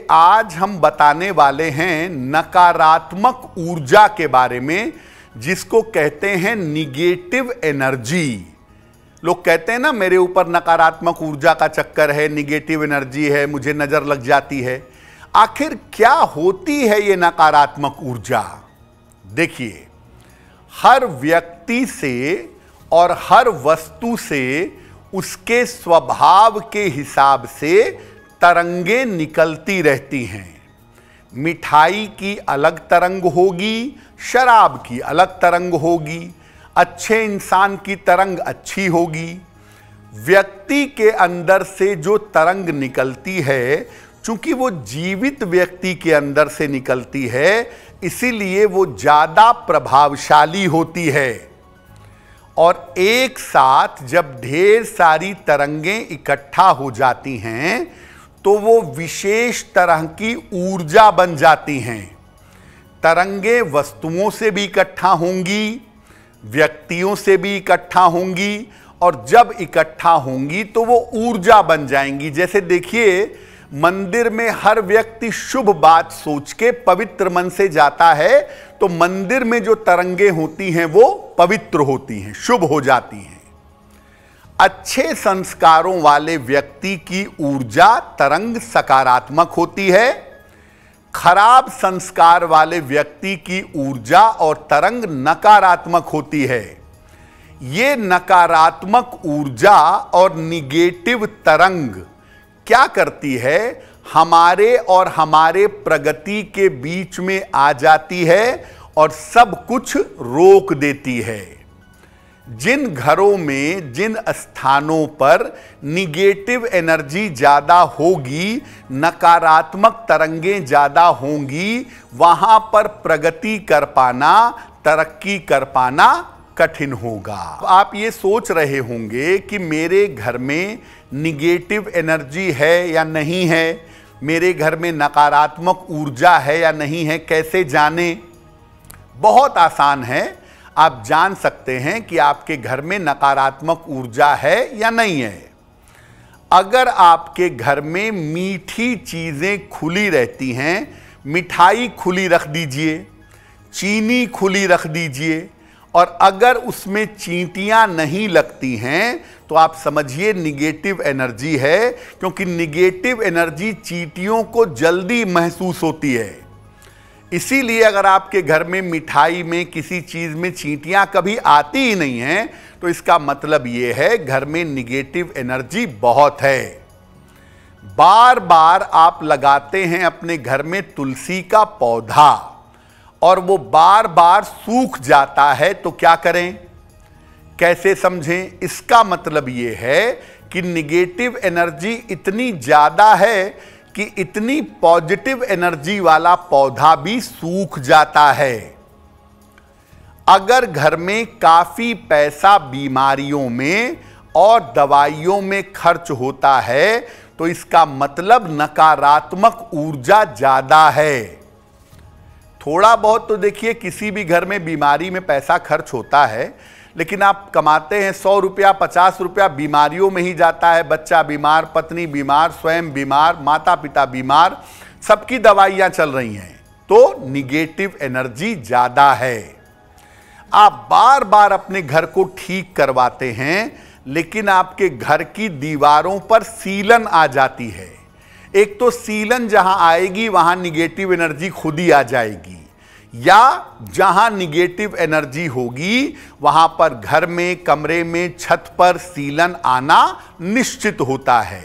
आज हम बताने वाले हैं नकारात्मक ऊर्जा के बारे में, जिसको कहते हैं निगेटिव एनर्जी। लोग कहते हैं ना, मेरे ऊपर नकारात्मक ऊर्जा का चक्कर है, निगेटिव एनर्जी है, मुझे नजर लग जाती है। आखिर क्या होती है ये नकारात्मक ऊर्जा? देखिए, हर व्यक्ति से और हर वस्तु से उसके स्वभाव के हिसाब से तरंगे निकलती रहती हैं। मिठाई की अलग तरंग होगी, शराब की अलग तरंग होगी, अच्छे इंसान की तरंग अच्छी होगी। व्यक्ति के अंदर से जो तरंग निकलती है, चूंकि वो जीवित व्यक्ति के अंदर से निकलती है, इसीलिए वो ज्यादा प्रभावशाली होती है। और एक साथ जब ढेर सारी तरंगें इकट्ठा हो जाती हैं तो वो विशेष तरह की ऊर्जा बन जाती हैं। तरंगें वस्तुओं से भी इकट्ठा होंगी, व्यक्तियों से भी इकट्ठा होंगी, और जब इकट्ठा होंगी तो वो ऊर्जा बन जाएंगी। जैसे देखिए, मंदिर में हर व्यक्ति शुभ बात सोच के पवित्र मन से जाता है, तो मंदिर में जो तरंगें होती हैं वो पवित्र होती हैं, शुभ हो जाती हैं। अच्छे संस्कारों वाले व्यक्ति की ऊर्जा तरंग सकारात्मक होती है। खराब संस्कार वाले व्यक्ति की ऊर्जा और तरंग नकारात्मक होती है। ये नकारात्मक ऊर्जा और निगेटिव तरंग क्या करती है? हमारे और हमारे प्रगति के बीच में आ जाती है और सब कुछ रोक देती है। जिन घरों में, जिन स्थानों पर निगेटिव एनर्जी ज्यादा होगी, नकारात्मक तरंगें ज्यादा होंगी, वहां पर प्रगति कर पाना, तरक्की कर पाना कठिन होगा। आप ये सोच रहे होंगे कि मेरे घर में निगेटिव एनर्जी है या नहीं है, मेरे घर में नकारात्मक ऊर्जा है या नहीं है, कैसे जाने? बहुत आसान है। आप जान सकते हैं कि आपके घर में नकारात्मक ऊर्जा है या नहीं है। अगर आपके घर में मीठी चीजें खुली रहती हैं, मिठाई खुली रख दीजिए, चीनी खुली रख दीजिए, और अगर उसमें चींटियां नहीं लगती हैं, तो आप समझिए निगेटिव एनर्जी है, क्योंकि निगेटिव एनर्जी चींटियों को जल्दी महसूस होती है। इसीलिए अगर आपके घर में मिठाई में, किसी चीज में चींटियां कभी आती ही नहीं हैं, तो इसका मतलब यह है घर में निगेटिव एनर्जी बहुत है। बार बार आप लगाते हैं अपने घर में तुलसी का पौधा और वो बार बार सूख जाता है, तो क्या करें? कैसे समझें? इसका मतलब यह है कि निगेटिव एनर्जी इतनी ज्यादा है कि इतनी पॉजिटिव एनर्जी वाला पौधा भी सूख जाता है। अगर घर में काफी पैसा बीमारियों में और दवाइयों में खर्च होता है, तो इसका मतलब नकारात्मक ऊर्जा ज्यादा है। थोड़ा बहुत तो देखिए, किसी भी घर में बीमारी में पैसा खर्च होता है, लेकिन आप कमाते हैं 100 रुपया, 50 रुपया बीमारियों में ही जाता है। बच्चा बीमार, पत्नी बीमार, स्वयं बीमार, माता पिता बीमार, सबकी दवाइयां चल रही हैं, तो निगेटिव एनर्जी ज्यादा है। आप बार बार अपने घर को ठीक करवाते हैं, लेकिन आपके घर की दीवारों पर सीलन आ जाती है। एक तो सीलन जहां आएगी वहां निगेटिव एनर्जी खुद ही आ जाएगी, या जहां निगेटिव एनर्जी होगी वहां पर घर में, कमरे में, छत पर सीलन आना निश्चित होता है।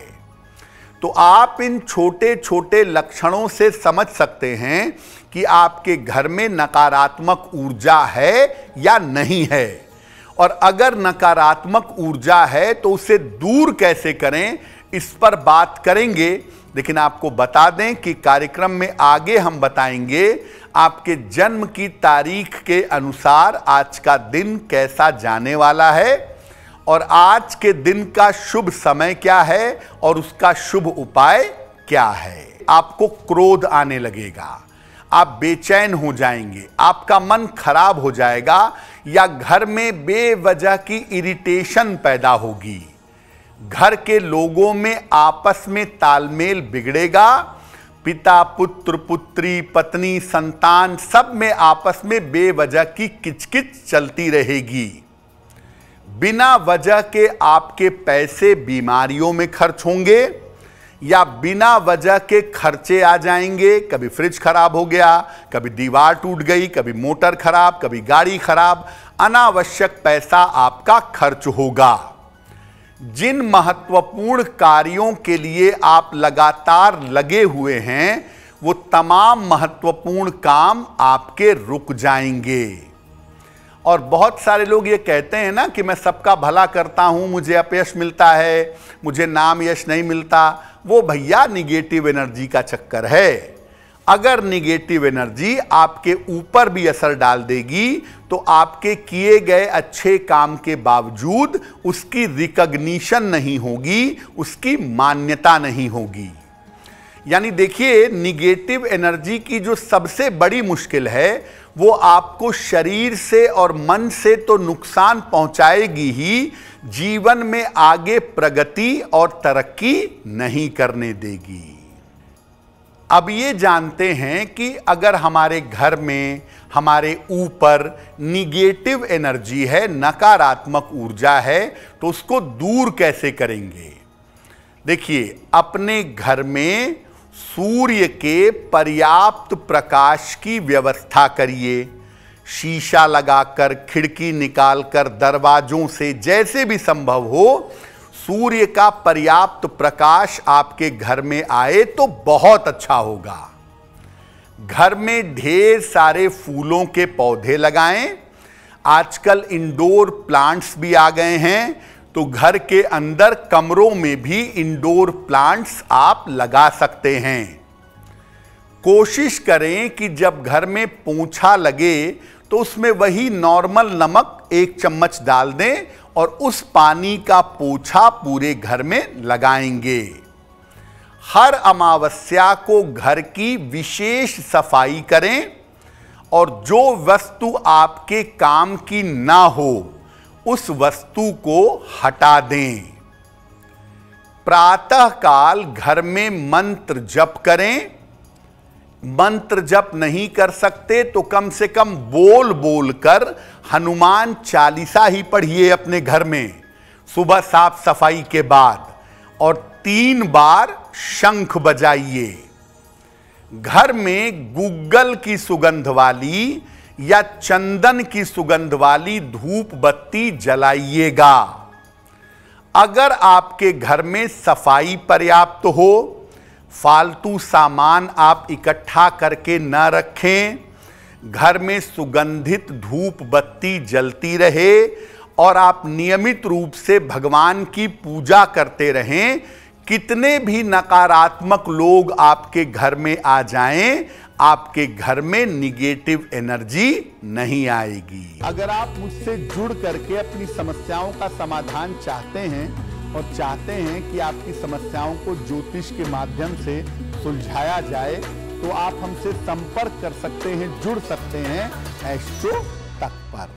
तो आप इन छोटे छोटे लक्षणों से समझ सकते हैं कि आपके घर में नकारात्मक ऊर्जा है या नहीं है। और अगर नकारात्मक ऊर्जा है तो उसे दूर कैसे करें, इस पर बात करेंगे। लेकिन आपको बता दें कि कार्यक्रम में आगे हम बताएंगे आपके जन्म की तारीख के अनुसार आज का दिन कैसा जाने वाला है, और आज के दिन का शुभ समय क्या है और उसका शुभ उपाय क्या है। आपको क्रोध आने लगेगा, आप बेचैन हो जाएंगे, आपका मन खराब हो जाएगा, या घर में बेवजह की इरिटेशन पैदा होगी। घर के लोगों में आपस में तालमेल बिगड़ेगा, पिता, पुत्र, पुत्री, पत्नी, संतान, सब में आपस में बेवजह की किचकिच चलती रहेगी। बिना वजह के आपके पैसे बीमारियों में खर्च होंगे या बिना वजह के खर्चे आ जाएंगे। कभी फ्रिज खराब हो गया, कभी दीवार टूट गई, कभी मोटर खराब, कभी गाड़ी खराब, अनावश्यक पैसा आपका खर्च होगा। जिन महत्वपूर्ण कार्यों के लिए आप लगातार लगे हुए हैं, वो तमाम महत्वपूर्ण काम आपके रुक जाएंगे। और बहुत सारे लोग ये कहते हैं ना कि मैं सबका भला करता हूं, मुझे अपयश मिलता है, मुझे नाम यश नहीं मिलता। वो भैया निगेटिव एनर्जी का चक्कर है। अगर निगेटिव एनर्जी आपके ऊपर भी असर डाल देगी तो आपके किए गए अच्छे काम के बावजूद उसकी रिकॉग्निशन नहीं होगी, उसकी मान्यता नहीं होगी। यानी देखिए, निगेटिव एनर्जी की जो सबसे बड़ी मुश्किल है वो आपको शरीर से और मन से तो नुकसान पहुंचाएगी ही, जीवन में आगे प्रगति और तरक्की नहीं करने देगी। अब ये जानते हैं कि अगर हमारे घर में, हमारे ऊपर निगेटिव एनर्जी है, नकारात्मक ऊर्जा है, तो उसको दूर कैसे करेंगे। देखिए, अपने घर में सूर्य के पर्याप्त प्रकाश की व्यवस्था करिए। शीशा लगाकर, खिड़की निकालकर, दरवाजों से, जैसे भी संभव हो, सूर्य का पर्याप्त प्रकाश आपके घर में आए तो बहुत अच्छा होगा। घर में ढेर सारे फूलों के पौधे लगाएं। आजकल इंडोर प्लांट्स भी आ गए हैं, तो घर के अंदर कमरों में भी इंडोर प्लांट्स आप लगा सकते हैं। कोशिश करें कि जब घर में पोंछा लगे तो उसमें वही नॉर्मल नमक 1 चम्मच डाल दें और उस पानी का पोछा पूरे घर में लगाएंगे। हर अमावस्या को घर की विशेष सफाई करें और जो वस्तु आपके काम की ना हो उस वस्तु को हटा दें। प्रातःकाल घर में मंत्र जप करें। मंत्र जप नहीं कर सकते तो कम से कम बोल बोल कर हनुमान चालीसा ही पढ़िए अपने घर में सुबह साफ सफाई के बाद, और 3 बार शंख बजाइए। घर में गुग्गल की सुगंध वाली या चंदन की सुगंध वाली धूप बत्ती जलाइएगा। अगर आपके घर में सफाई पर्याप्त हो, फालतू सामान आप इकट्ठा करके न रखें, घर में सुगंधित धूप बत्ती जलती रहे और आप नियमित रूप से भगवान की पूजा करते रहें, कितने भी नकारात्मक लोग आपके घर में आ जाएं, आपके घर में निगेटिव एनर्जी नहीं आएगी। अगर आप मुझसे जुड़ करके अपनी समस्याओं का समाधान चाहते हैं और चाहते हैं कि आपकी समस्याओं को ज्योतिष के माध्यम से सुलझाया जाए, तो आप हमसे संपर्क कर सकते हैं, जुड़ सकते हैं एस्ट्रो तक पर।